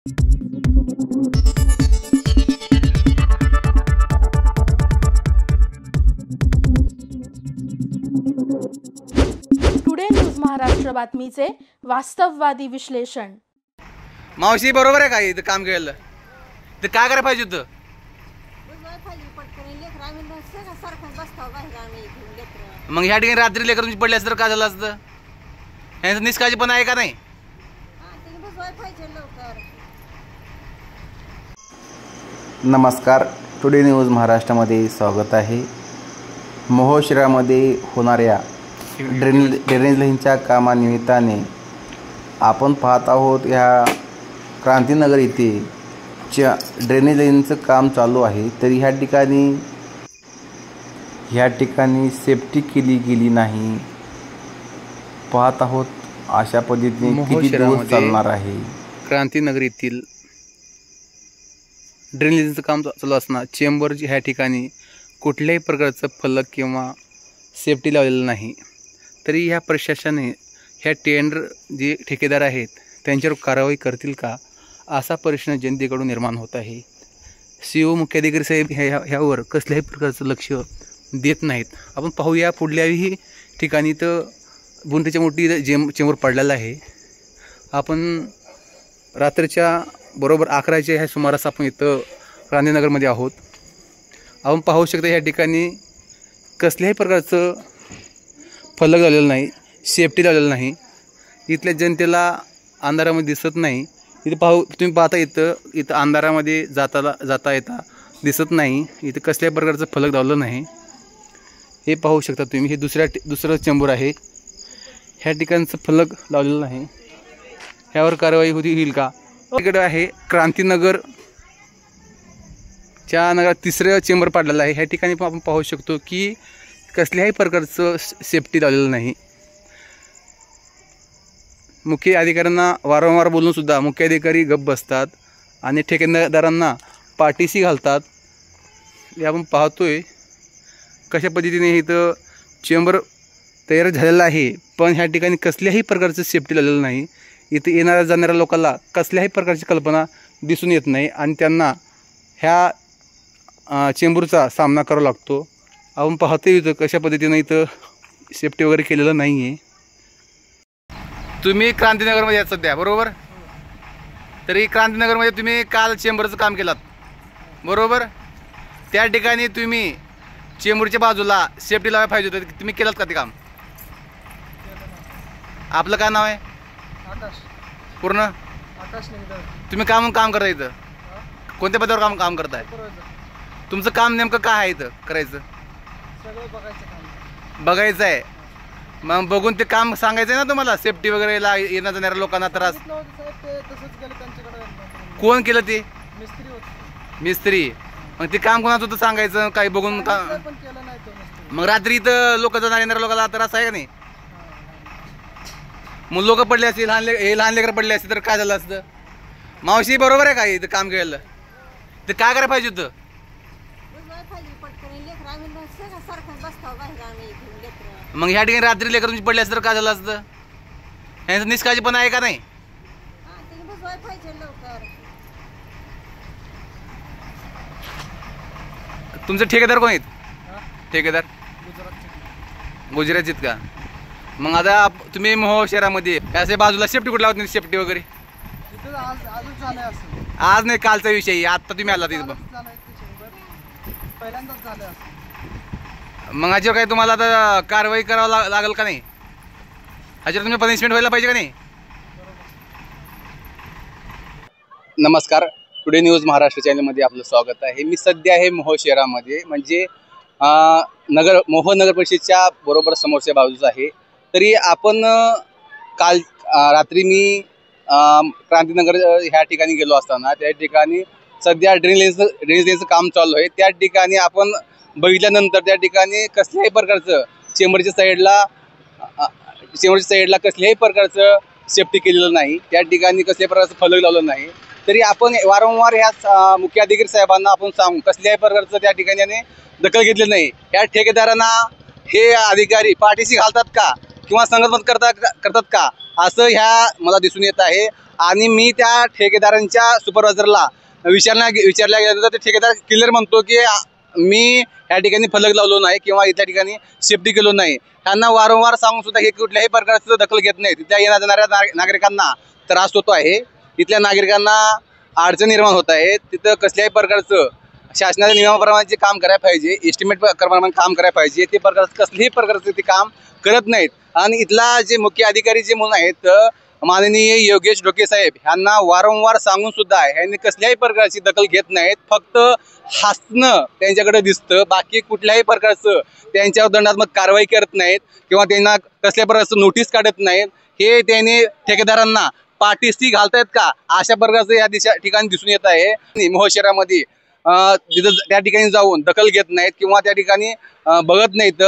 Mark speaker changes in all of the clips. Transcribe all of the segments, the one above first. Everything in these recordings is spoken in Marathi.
Speaker 1: टुडे न्यूज महाराष्ट्र बातमीचे वास्तववादी विश्लेषण।
Speaker 2: मावशी बरोबर आहे का? इथं काम केलं तर काय करायला पाहिजे होतं? मग ह्या ठिकाणी रात्री लेकर तुमची पडली असतं तर काय झालं असतं? ह्यांचं निष्काळजीपणा आहे का नाही?
Speaker 3: नमस्कार, टुडे न्यूज महाराष्ट्रामध्ये स्वागत आहे। मोहोळ शहरामध्ये होणाऱ्या ड्रेनेज लाईनच्या कामानिमित्ताने आपण पाहत आहोत ह्या क्रांतीनगर येथे ड्रेनेज लाईनचं काम चालू आहे। तरी ह्या ठिकाणी सेफ्टी केली गेली नाही। पाहत आहोत अशा पद्धतीने किती दिवस चालणार आहे।
Speaker 2: क्रांतीनगर येथील ड्रेनेजचं काम चालू असताना चेंबर ह्या ठिकाणी कुठल्याही प्रकारचं फलक किंवा सेफ्टी लावलेलं नाही। तरी ह्या प्रशासनाने ह्या टेंडर जे ठेकेदार आहेत त्यांच्यावर कारवाई करतील का, असा प्रश्न जनतेकडून निर्माण होत आहे। CO मुख्याधिकारी साहेब ह्यावर कसल्याही प्रकारचं लक्ष देत नाहीत। आपण पाहूया पुढल्याही ठिकाणी तर बुंटेच्या मोठी चेंबर पडलेला आहे। आपण रात्रीच्या बरोबर 11च्या ह्या सुमारास आपण इथं क्रांतीनगरमध्ये आहोत। आपण पाहू शकता ह्या ठिकाणी कसल्याही प्रकारचं फलक लावलेलं नाही, सेफ्टी लावलेलं नाही। इथल्या जनतेला अंधारामध्ये दिसत नाही। इथं तुम्ही पाहता इथं अंधारामध्ये जाता येता दिसत नाही। इथं कसल्याही प्रकारचं फलक लावलं नाही, हे पाहू शकता तुम्ही। हे दुसरं चेंबर आहे, ह्या ठिकाणचं फलक लावलेलं नाही। ह्यावर कारवाई होईल का? इकडे आहे क्रांतीनगर च्या नगरात तिसरं चेंबर पाडलेलं आहे। ह्या ठिकाणी पण आपण पाहू शकतो की कसल्याही प्रकारचं सेफ्टी लावलेलं नाही। मुख्य अधिकाऱ्यांना वारंवार बोलून सुद्धा मुख्य अधिकारी गप्प बसतात आणि ठेकेदारांना पाठीशी घालतात। हे आपण पाहतोय कशा पद्धतीने इथं चेंबर तयार झालेला आहे, पण ह्या ठिकाणी कसल्याही प्रकारचं सेफ्टी लावलेलं नाही। इथे येणाऱ्या जाणाऱ्या लोकांना कसल्याही प्रकारची कल्पना दिसून येत नाही आणि त्यांना ह्या चेंबरचा सामना करावा लागतो। आपण पाहतोय इथं कशा पद्धतीने इथं सेफ्टी वगैरे केलेलं नाही आहे। तुम्ही क्रांतीनगरमध्ये यात सध्या बरोबर, तरी क्रांतीनगरमध्ये तुम्ही काल चेंबरचं काम केलात बरोबर। त्या ठिकाणी तुम्ही चेंबरच्या बाजूला सेफ्टी लावायला पाहिजे होतं, तुम्ही केलात का ते काम? आपलं काय नाव आहे? पूर्ण आकाश। तुम्ही काम करता इथं? कोणत्या पदावर काम करताय? तुमचं काम नेमकं काय आहे इथं करायचं? बघायचं आहे। मग बघून ते काम सांगायचं आहे ना तुम्हाला, सेफ्टी वगैरे येणं जाणाऱ्या लोकांना त्रास। कोण केलं ते? मिस्त्री। मग ते काम कोणाचं होतं सांगायचं, काही बघून मग रात्री इथं लोक जाणाऱ्या येणाऱ्या लोकांना त्रास आहे का नाही? मग लोक पडले असतील, लहान लेकर पडले असतील तर काय झालं असतं? मावशी बरोबर आहे का? इथं काम केलं तर काय करायला पाहिजे होतं? मग ह्या ठिकाणी रात्री लेकर तुमची पडली असतील तर काय झालं असतं? ह्यांचं निष्काळजीपणा आहे का नाही? तुमचे ठेकेदार कोण आहेत? ठेकेदार गुजरातीत का? मग आता तुम्ही मोहोळ शहरामध्ये असे बाजूला सेफ्टी कुठे लावत नाही? सेफ्टी वगैरे आज नाही, कालचा विषय। आता तुम्ही आला तिथं मग ह्याच्यावर काही तुम्हाला आता कारवाई करावं लागेल का नाही? ह्याच्यावर तुम्ही पनिशमेंट व्हायला पाहिजे का नाही? नमस्कार, टुडे न्यूज महाराष्ट्र चॅनलमध्ये आपलं स्वागत आहे। मी सध्या आहे मोहोळ शहरामध्ये, म्हणजे मोहोळ नगर परिषदेच्या बरोबर समोरच्या बाजूस आहे। तरी आपण काल रात्री मी क्रांतीनगर ह्या ठिकाणी गेलो असताना त्या ठिकाणी सध्या ड्रेनेजचं काम चालू आहे। त्या ठिकाणी आपण बघितल्यानंतर त्या ठिकाणी कसल्याही प्रकारचं चेंबरच्या साईडला कसल्याही प्रकारचं सेफ्टी केलेलं नाही। त्या ठिकाणी कसल्याही प्रकारचं फलक लावलं नाही। तरी आपण वारंवार ह्या मुख्य अधिकारी साहेबांना आपण सांगू कसल्याही प्रकारचं त्या ठिकाणी दखल घेतली नाही। या ठेकेदारांना हे अधिकारी पाठीशी घालतात का किंवा संगनमत करतात का, असं ह्या मला दिसून येत आहे।
Speaker 4: आणि मी त्या ठेकेदारांच्या सुपरवायझरला विचारल्या गेलं तर ते ठेकेदार क्लिअर म्हणतो की मी या ठिकाणी फलक लावलो नाही किंवा इथल्या ठिकाणी सेफ्टी केलो नाही. त्यांना वारंवार सांगून सुद्धा हे कुठल्याही प्रकारचं दखल घेत नाही. तिथल्या येणाऱ्या नागरिकांना त्रास होतो आहे, तिथल्या नागरिकांना अडचण निर्माण होत आहे. तिथं कसल्याही प्रकारचं शासनाच्या नियमाप्रमाणे जे काम करायला पाहिजे, एस्टिमेट प्रमाणे काम करायला पाहिजे, ते कसल्याही प्रकारचं ते काम करत नाहीत. आणि इथला जे मुख्य अधिकारी जे म्हणून आहेत माननीय योगेश ढोके साहेब यांना वारंवार सांगून सुद्धा यांनी कसल्याही प्रकारची दखल घेत नाहीत. फक्त हसणं त्यांच्याकडे दिसतं, बाकी कुठल्याही प्रकारचं त्यांच्यावर दंडात्मक कारवाई करत नाहीत किंवा त्यांना कसल्या प्रकारचं नोटीस काढत नाहीत. हे त्यांनी ठेकेदारांना पाठीशी घालतायत का अशा प्रकारचं या ठिकाणी दिसून येत आहे. मोहोळ शहरामध्ये तिथं त्या ठिकाणी जाऊन दखल घेत नाहीत किंवा त्या ठिकाणी बघत नाहीत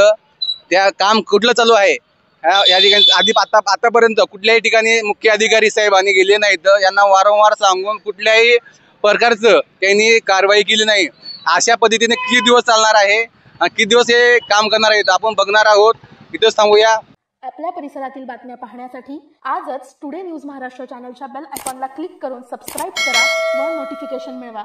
Speaker 4: त्या काम कुठलं चालू आहे. या ठिकाणी आतापर्यंत कुठल्याही ठिकाणी मुख्य अधिकारी साहेबांनी गेले नाहीत. यांना वारंवार सांगून कुठल्याही प्रकारचं त्यांनी कारवाई केली नाही. अशा पद्धतीने किती दिवस चालणार आहे, किती दिवस हे काम करणार आहेत आपण बघणार आहोत. इथंच थांबूया.
Speaker 1: आपल्या परिसरातील बातम्या पाहण्यासाठी आजच टुडे न्यूज महाराष्ट्र चॅनलच्या बेल आयकॉनला क्लिक करून सबस्क्राईब करा व नोटिफिकेशन मिळवा.